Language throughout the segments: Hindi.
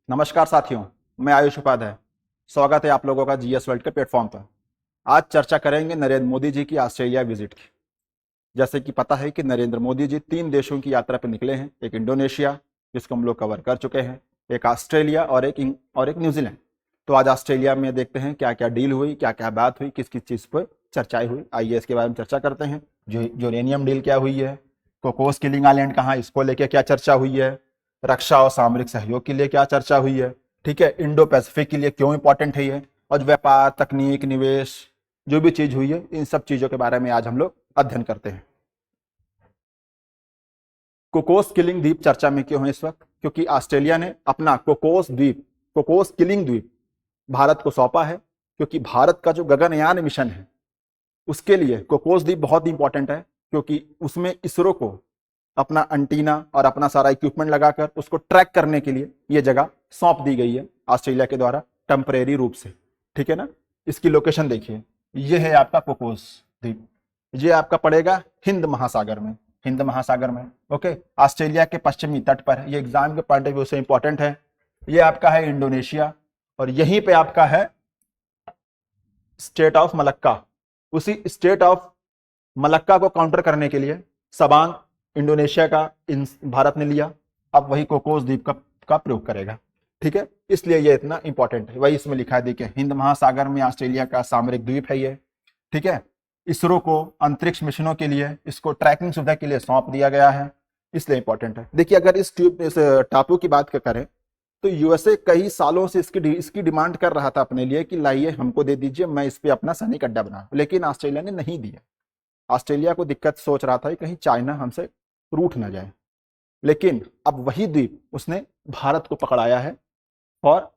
नमस्कार साथियों, मैं आयुष उपाध्याय। स्वागत है आप लोगों का जीएस वर्ल्ड के प्लेटफॉर्म पर। आज चर्चा करेंगे नरेंद्र मोदी जी की ऑस्ट्रेलिया विजिट की। जैसे कि पता है कि नरेंद्र मोदी जी 3 देशों की यात्रा पर निकले हैं। एक इंडोनेशिया, जिसको हम लोग कवर कर चुके हैं, एक ऑस्ट्रेलिया और एक न्यूजीलैंड। तो आज ऑस्ट्रेलिया में देखते हैं क्या क्या डील हुई, क्या क्या बात हुई, किस किस चीज़ पर चर्चाएं हुई। आइए इसके बारे में चर्चा करते हैं। जो यूरेनियम डील क्या हुई है, कोकोस किलिंग आइलैंड कहाँ, इसको लेकर क्या चर्चा हुई है, रक्षा और सामरिक सहयोग के लिए क्या चर्चा हुई है, ठीक है, इंडो पैसिफिक के लिए क्यों इंपॉर्टेंट है ये, और व्यापार, तकनीक, निवेश, जो भी चीज हुई है, इन सब चीजों के बारे में आज हम लोग अध्ययन करते हैं। कोकोस किलिंग द्वीप चर्चा में क्यों है इस वक्त? क्योंकि ऑस्ट्रेलिया ने अपना कोकोस किलिंग द्वीप भारत को सौंपा है। क्योंकि भारत का जो गगनयान मिशन है उसके लिए कोकोस द्वीप बहुत इंपॉर्टेंट है, क्योंकि उसमें इसरो को अपना अंटीना और अपना सारा इक्विपमेंट लगाकर उसको ट्रैक करने के लिए ये जगह सौंप दी गई है ऑस्ट्रेलिया के द्वारा टेम्परेरी रूप से। ठीक है ना। इसकी लोकेशन देखिए, ये है आपका कोकोस द्वीप। ये आपका पड़ेगा हिंद महासागर में। ओके, ऑस्ट्रेलिया के पश्चिमी तट पर है। ये एग्जाम के पॉइंट ऑफ व्यू से इंपॉर्टेंट है। ये आपका है इंडोनेशिया, और यहीं पे आपका है स्टेट ऑफ मलक्का। उसी स्टेट ऑफ मलक्का को काउंटर करने के लिए सबांग इंडोनेशिया का भारत ने लिया। अब वही कोकोस द्वीप का प्रयोग करेगा। ठीक है, इसलिए ये इतना इंपॉर्टेंट है। वही इसमें लिखा है, देखिए, हिंद महासागर में ऑस्ट्रेलिया का सामरिक द्वीप है ये। ठीक है, इसरो को अंतरिक्ष मिशनों के लिए इसको ट्रैकिंग सुविधा के लिए सौंप दिया गया है, इसलिए इंपॉर्टेंट है। देखिए, अगर इस टापू की बात करें तो यूएसए कई सालों से इसकी डिमांड कर रहा था अपने लिए कि लाइए हमको दे दीजिए, मैं इस पे अपना सैनिक अड्डा बनाऊं, लेकिन ऑस्ट्रेलिया ने नहीं दिया। ऑस्ट्रेलिया को दिक्कत सोच रहा था कि कहीं चाइना हमसे रूठ ना जाए, लेकिन अब वही द्वीप उसने भारत को पकड़ाया है और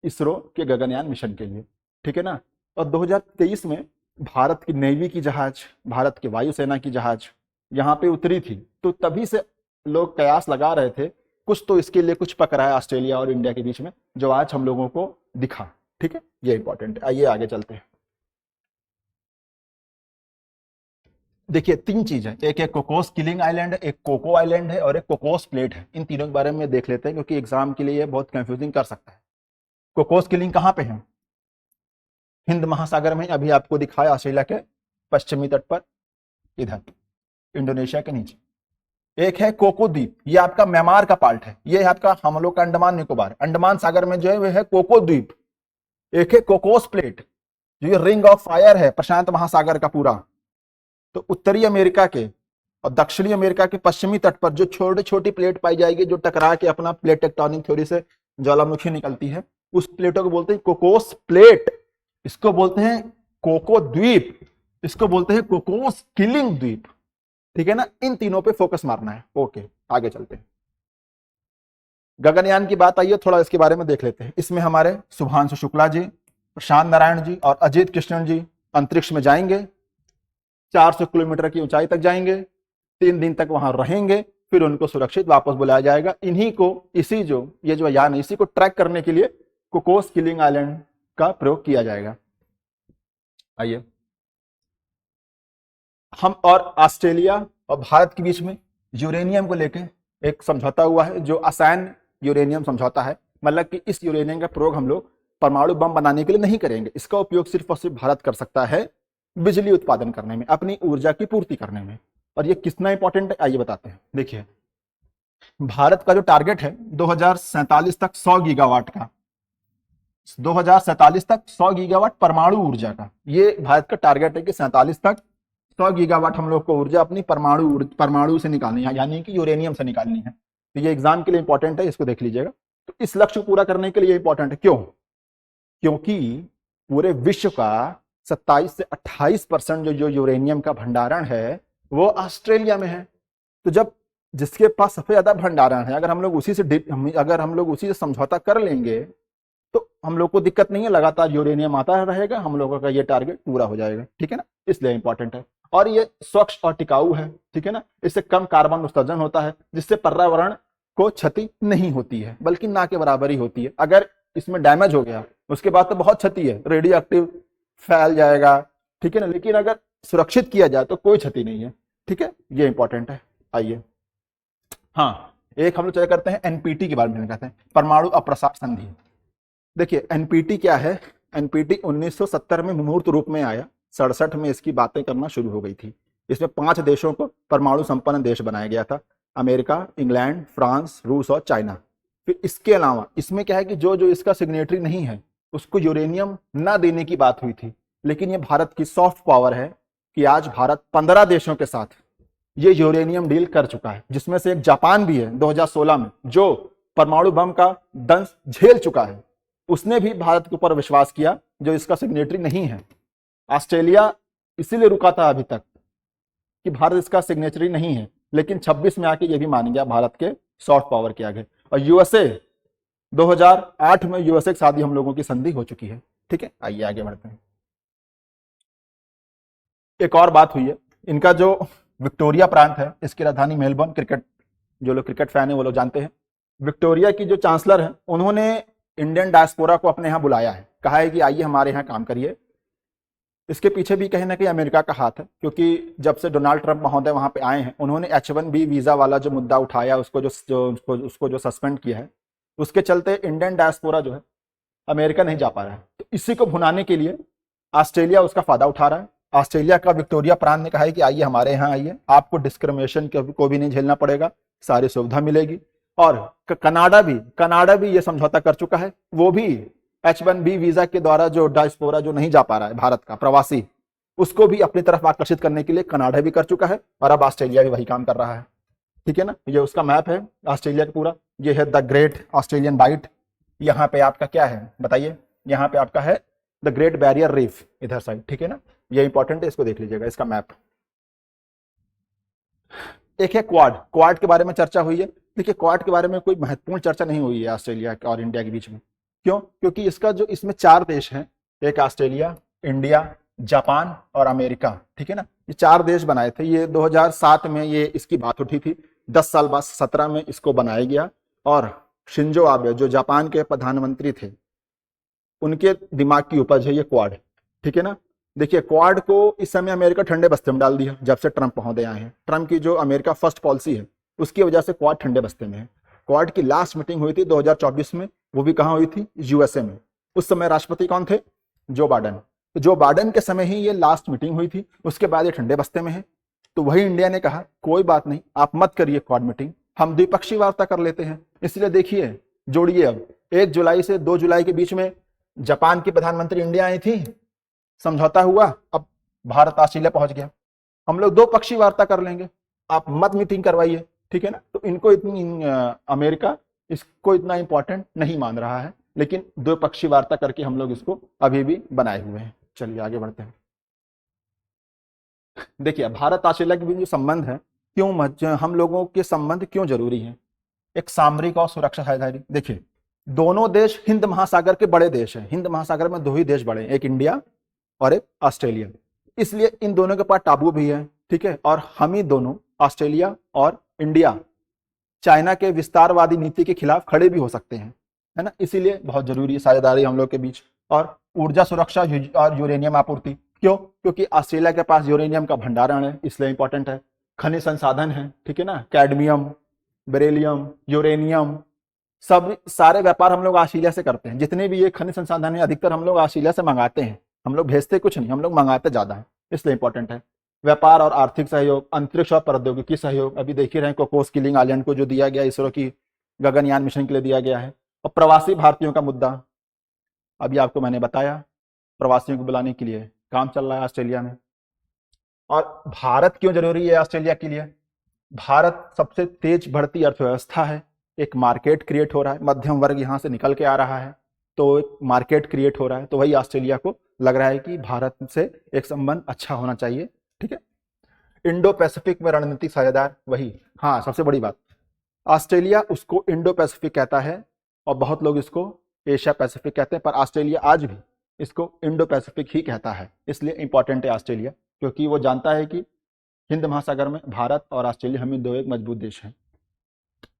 इसरो के गगनयान मिशन के लिए। ठीक है ना। और 2023 में भारत की नेवी की जहाज, भारत की वायुसेना की जहाज यहाँ पे उतरी थी, तो तभी से लोग कयास लगा रहे थे कुछ तो इसके लिए कुछ पकड़ा है ऑस्ट्रेलिया और इंडिया के बीच में, जो आज हम लोगों को दिखा। ठीक है, ये इंपॉर्टेंट है। आइए आगे चलते हैं। देखिए, 3 चीज है, एक कोकोस किलिंग आइलैंड है, एक कोको आइलैंड है, और एक कोकोस प्लेट है। इन तीनों के बारे में देख लेते हैं, क्योंकि एग्जाम के लिए ये बहुत कंफ्यूजिंग कर सकता है। कोकोस किलिंग कहाँ पे है? हिंद महासागर में। अभी आपको दिखाया ऑस्ट्रेलिया के पश्चिमी तट पर, इधर इंडोनेशिया के नीचे। एक है कोको द्वीप, ये आपका म्यांमार का पार्ट है। ये है आपका हम लोग का अंडमान निकोबार, अंडमान सागर में जो है वह है कोको द्वीप। एक है कोकोस प्लेट, जो ये रिंग ऑफ फायर है प्रशांत महासागर का पूरा। तो उत्तरी अमेरिका के और दक्षिणी अमेरिका के पश्चिमी तट पर जो छोटी छोटी प्लेट पाई जाएगी, जो टकरा के अपना प्लेट टेक्टोनिक थ्योरी से ज्वालामुखी निकलती है, उस प्लेटों को बोलते हैं कोकोस प्लेट। इसको बोलते हैं कोको द्वीप, इसको बोलते हैं कोकोस किलिंग द्वीप। ठीक है ना। इन तीनों पे फोकस मारना है। ओके, आगे चलते हैं। गगनयान की बात आई है, थोड़ा इसके बारे में देख लेते हैं। इसमें हमारे शुभांशु शुक्ला जी, प्रशांत नारायण जी और अजीत कृष्णन जी अंतरिक्ष में जाएंगे। 400 किलोमीटर की ऊंचाई तक जाएंगे, 3 दिन तक वहां रहेंगे, फिर उनको सुरक्षित वापस बुलाया जाएगा। इन्हीं को, इसी जो ये जो यान है, इसी को ट्रैक करने के लिए कोकोस किलिंग आइलैंड का प्रयोग किया जाएगा। आइए, हम और ऑस्ट्रेलिया और भारत के बीच में यूरेनियम को लेकर एक समझौता हुआ है, जो आसान यूरेनियम समझौता है। मतलब कि इस यूरेनियम का प्रयोग हम लोग परमाणु बम बनाने के लिए नहीं करेंगे। इसका उपयोग सिर्फ और सिर्फ भारत कर सकता है बिजली उत्पादन करने में, अपनी ऊर्जा की पूर्ति करने में। और ये कितना इंपॉर्टेंट है आइए बताते हैं। देखिए, भारत का जो टारगेट है 2047 तक 100 गीगावाट का, 2047 तक 100 गीगावाट परमाणु ऊर्जा का, ये भारत का टारगेट है कि 47 तक 100 गीगावाट हम लोग को ऊर्जा अपनी परमाणु से निकालनी है, यानी कि यूरेनियम से निकालनी है। तो ये एग्जाम के लिए इंपॉर्टेंट है, इसको देख लीजिएगा। तो इस लक्ष्य को पूरा करने के लिए इंपॉर्टेंट है। क्यों? क्योंकि पूरे विश्व का 27 से 28% जो यूरेनियम का भंडारण है वो ऑस्ट्रेलिया में है। तो जब जिसके पास सबसे ज्यादा भंडारण है, अगर हम लोग उसी से समझौता कर लेंगे तो हम लोग को दिक्कत नहीं है, लगातार यूरेनियम आता रहेगा, हम लोगों का ये टारगेट पूरा हो जाएगा। ठीक है ना, इसलिए इंपॉर्टेंट है। और ये स्वच्छ और टिकाऊ है। ठीक है ना, इससे कम कार्बन उत्सर्जन होता है, जिससे पर्यावरण को क्षति नहीं होती है, बल्कि ना के बराबर ही होती है। अगर इसमें डैमेज हो गया उसके बाद तो बहुत क्षति है, रेडियो एक्टिव फैल जाएगा। ठीक है ना, लेकिन अगर सुरक्षित किया जाए तो कोई क्षति नहीं है। ठीक है, ये इंपॉर्टेंट है। आइए, हाँ, एक हम लोग चर्चा करते हैं एनपीटी के बारे में कहते हैं, परमाणु अप्रसार संधि। देखिए एनपीटी क्या है, एनपीटी 1970 में मूर्त रूप में आया, 67 में इसकी बातें करना शुरू हो गई थी। इसमें 5 देशों को परमाणु संपन्न देश बनाया गया था, अमेरिका, इंग्लैंड, फ्रांस, रूस और चाइना। फिर इसके अलावा इसमें क्या है कि जो जो इसका सिग्नेटरी नहीं है उसको यूरेनियम ना देने की बात हुई थी, लेकिन ये भारत की सॉफ्ट पावर है कि आज भारत 15 देशों के साथ ये यूरेनियम डील कर चुका है, जिसमें से एक जापान भी है 2016 में, जो परमाणु बम का दंश झेल चुका है। उसने भी भारत के ऊपर विश्वास किया जो इसका सिग्नेटरी नहीं है। ऑस्ट्रेलिया इसीलिए रुका था अभी तक कि भारत इसका सिग्नेटरी नहीं है, लेकिन 26 में आके ये भी मान गया भारत के सॉफ्ट पावर के आगे। और यूएसए 2008 में यूएसए के साथ हम लोगों की संधि हो चुकी है। ठीक है, आइए आगे बढ़ते हैं। एक और बात हुई है, इनका जो विक्टोरिया प्रांत है इसकी राजधानी मेलबर्न, क्रिकेट जो लोग क्रिकेट फैन है वो लोग जानते हैं। विक्टोरिया की जो चांसलर है उन्होंने इंडियन डायस्पोरा को अपने यहाँ बुलाया है, कहा है कि आइए हमारे यहाँ काम करिए। इसके पीछे भी कहीं ना कहीं अमेरिका का हाथ है, क्योंकि जब से डोनाल्ड ट्रंप महोदय वहां पे आए हैं उन्होंने H1B वीजा वाला जो मुद्दा उठाया उसको जो सस्पेंड किया है, उसके चलते इंडियन डायस्पोरा जो है अमेरिका नहीं जा पा रहा है। तो इसी को भुनाने के लिए ऑस्ट्रेलिया उसका फायदा उठा रहा है। ऑस्ट्रेलिया का विक्टोरिया प्रांत ने कहा है कि आइए हमारे यहाँ आइए, आपको डिस्क्रिमिनेशन को भी नहीं झेलना पड़ेगा, सारी सुविधा मिलेगी। और कनाडा भी ये समझौता कर चुका है, वो भी H1B वीजा के द्वारा जो डायस्पोरा जो नहीं जा पा रहा है भारत का प्रवासी, उसको भी अपनी तरफ आकर्षित करने के लिए कनाडा भी कर चुका है, और अब ऑस्ट्रेलिया भी वही काम कर रहा है। ठीक है ना, ये उसका मैप है ऑस्ट्रेलिया का पूरा, ये है द ग्रेट ऑस्ट्रेलियन बाइट। यहाँ पे आपका क्या है बताइए, यहाँ पे आपका है द ग्रेट बैरियर रीफ इधर साइड। ठीक है ना, ये इंपॉर्टेंट है, इसको देख लीजिएगा, इसका मैप। एक है क्वाड के बारे में चर्चा हुई है। देखिए क्वाड के बारे में कोई महत्वपूर्ण चर्चा नहीं हुई है ऑस्ट्रेलिया और इंडिया के बीच में। क्यों? क्योंकि इसका जो इसमें 4 देश हैं, एक ऑस्ट्रेलिया, इंडिया, जापान और अमेरिका। ठीक है ना, ये 4 देश बनाए थे। ये 2007 में ये इसकी बात उठी थी, 10 साल बाद 17 में इसको बनाया गया। और शिंजो आबे जो जापान के प्रधानमंत्री थे, उनके दिमाग की उपज है ये क्वाड। ठीक है ना, देखिए क्वाड को इस समय अमेरिका ठंडे बस्ते में डाल दिया जब से ट्रंप महोदय आए हैं। ट्रंप की जो अमेरिका फर्स्ट पॉलिसी है उसकी वजह से क्वाड ठंडे बस्ते में है। क्वाड की लास्ट मीटिंग हुई थी 2024 में, वो भी कहाँ हुई थी? यूएसए में। उस समय राष्ट्रपति कौन थे? Joe Biden. तो जो बाइडेन के समय ही ये लास्ट मीटिंग हुई थी, उसके बाद ये ठंडे बस्ते में है। तो वही इंडिया ने कहा कोई बात नहीं, आप मत करिए क्वाड मीटिंग, हम द्विपक्षीय वार्ता कर लेते हैं। इसलिए देखिए जोड़िए, अब 1 जुलाई से 2 जुलाई के बीच में जापान की प्रधानमंत्री इंडिया आई थी, समझौता हुआ, अब भारत ऑस्ट्रेलिया पहुंच गया, हम लोग 2 पक्षीय वार्ता कर लेंगे, आप मत मीटिंग करवाइए। ठीक है ना, तो इनको इतनी अमेरिका इसको इतना इंपॉर्टेंट नहीं मान रहा है, लेकिन 2 पक्षीय वार्ता करके हम लोग इसको अभी भी बनाए हुए हैं। चलिए आगे बढ़ते हैं। देखिए भारत ऑस्ट्रेलिया के बीच जो संबंध है, क्यों हम लोगों के संबंध क्यों जरूरी है? एक सामरिक और सुरक्षा साझेदारी। देखिए दोनों देश हिंद महासागर के बड़े देश हैं, हिंद महासागर में 2 ही देश बड़े हैं, एक इंडिया और एक ऑस्ट्रेलिया। इसलिए इन दोनों के पास टापू भी है। ठीक है, और हम ही दोनों ऑस्ट्रेलिया और इंडिया चाइना के विस्तारवादी नीति के खिलाफ खड़े भी हो सकते हैं, है ना, इसीलिए बहुत जरूरी है साझेदारी हम लोग के बीच। और ऊर्जा सुरक्षा और यूरेनियम आपूर्ति। क्यों? क्योंकि ऑस्ट्रेलिया के पास यूरेनियम का भंडारण है, इसलिए इंपॉर्टेंट है। खनिज संसाधन है, ठीक है ना, कैडमियम, बेरिलियम, यूरेनियम, सब सारे व्यापार हम लोग ऑस्ट्रेलिया से करते हैं। जितने भी ये खनिज संसाधन है अधिकतर हम लोग ऑस्ट्रेलिया से मंगाते हैं, हम लोग भेजते कुछ नहीं, हम लोग मंगाते ज्यादा है, इसलिए इंपॉर्टेंट है। व्यापार और आर्थिक सहयोग, अंतरिक्ष और प्रौद्योगिकी सहयोग, अभी देख ही रहे हैं कोकोस किलिंग आइलैंड को जो दिया गया इसरो की गगनयान मिशन के लिए दिया गया है। और प्रवासी भारतीयों का मुद्दा, अभी आपको मैंने बताया, प्रवासियों को बुलाने के लिए काम चल रहा है ऑस्ट्रेलिया में। और भारत क्यों जरूरी है ऑस्ट्रेलिया के लिए? भारत सबसे तेज बढ़ती अर्थव्यवस्था है, एक मार्केट क्रिएट हो रहा है, मध्यम वर्ग यहाँ से निकल के आ रहा है, तो एक मार्केट क्रिएट हो रहा है, तो वही ऑस्ट्रेलिया को लग रहा है कि भारत से एक संबंध अच्छा होना चाहिए। ठीक है, इंडो पैसिफिक में रणनीतिक साझेदार, वही, हाँ सबसे बड़ी बात, ऑस्ट्रेलिया उसको इंडो पैसिफिक कहता है और बहुत लोग इसको एशिया पैसिफिक कहते हैं, पर ऑस्ट्रेलिया आज भी इसको इंडो पैसिफिक ही कहता है। इसलिए इंपॉर्टेंट है ऑस्ट्रेलिया, क्योंकि वो जानता है कि हिंद महासागर में भारत और ऑस्ट्रेलिया हम ही 2 एक मजबूत देश हैं।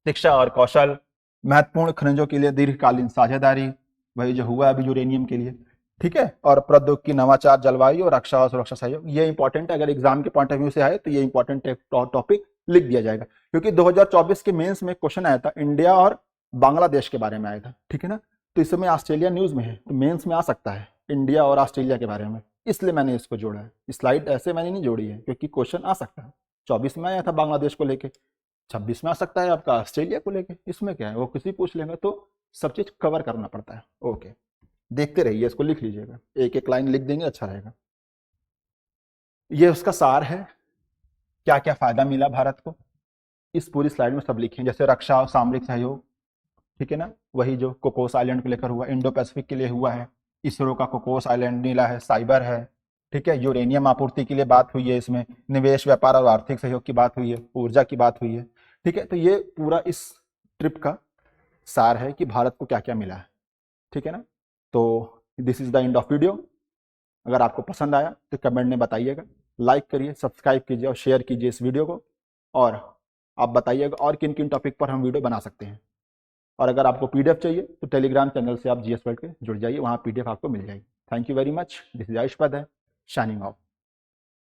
शिक्षा और कौशल, महत्वपूर्ण खनिजों के लिए दीर्घकालीन साझेदारी, वही जो हुआ अभी यूरेनियम के लिए। ठीक है, और प्रौद्योगिकी, नवाचार, जलवायु और रक्षा और सुरक्षा सहयोग, ये इंपॉर्टेंट है। अगर एग्जाम के पॉइंट ऑफ व्यू से आए तो ये इंपॉर्टेंट टॉपिक लिख दिया जाएगा, क्योंकि 2024 के मेंस में क्वेश्चन आया था इंडिया और बांग्लादेश के बारे में आया था, ठीक है ना। तो इस समय ऑस्ट्रेलिया न्यूज में है, तो मेंस में आ सकता है इंडिया और ऑस्ट्रेलिया के बारे में, इसलिए मैंने इसको जोड़ा है। स्लाइड ऐसे मैंने नहीं जोड़ी है क्योंकि क्वेश्चन आ सकता है। 24 में आया था बांग्लादेश को लेके, 26 में आ सकता है आपका ऑस्ट्रेलिया को लेके, इसमें क्या है, वो किसी पूछ लेंगे, तो सब चीज कवर करना पड़ता है। ओके, देखते रहिए, इसको लिख लीजिएगा, एक एक लाइन लिख देंगे अच्छा रहेगा। ये उसका सार है, क्या क्या फायदा मिला भारत को, इस पूरी स्लाइड में सब लिखे, जैसे रक्षा और सामरिक सहयोग, ठीक है ना, वही जो कोकोस आइलैंड को लेकर हुआ, इंडो पैसिफिक के लिए हुआ है, इसरो का कोकोस आइलैंड मिला है, साइबर है, ठीक है, यूरेनियम आपूर्ति के लिए बात हुई है, इसमें निवेश, व्यापार और आर्थिक सहयोग की बात हुई है, ऊर्जा की बात हुई है, ठीक है। तो ये पूरा इस ट्रिप का सार है कि भारत को क्या क्या मिला है, ठीक है ना। तो this is the end of video. अगर आपको पसंद आया तो कमेंट में बताइएगा, लाइक करिए, सब्सक्राइब कीजिए और शेयर कीजिए इस वीडियो को, और आप बताइएगा और किन किन टॉपिक पर हम वीडियो बना सकते हैं। और अगर आपको पीडीएफ चाहिए तो टेलीग्राम चैनल से आप जीएस वर्ल्ड के जुड़ जाइए, वहाँ पीडीएफ आपको मिल जाएगी। Thank you very much, this is Ayush पद है, शाइनिंग ऑफ।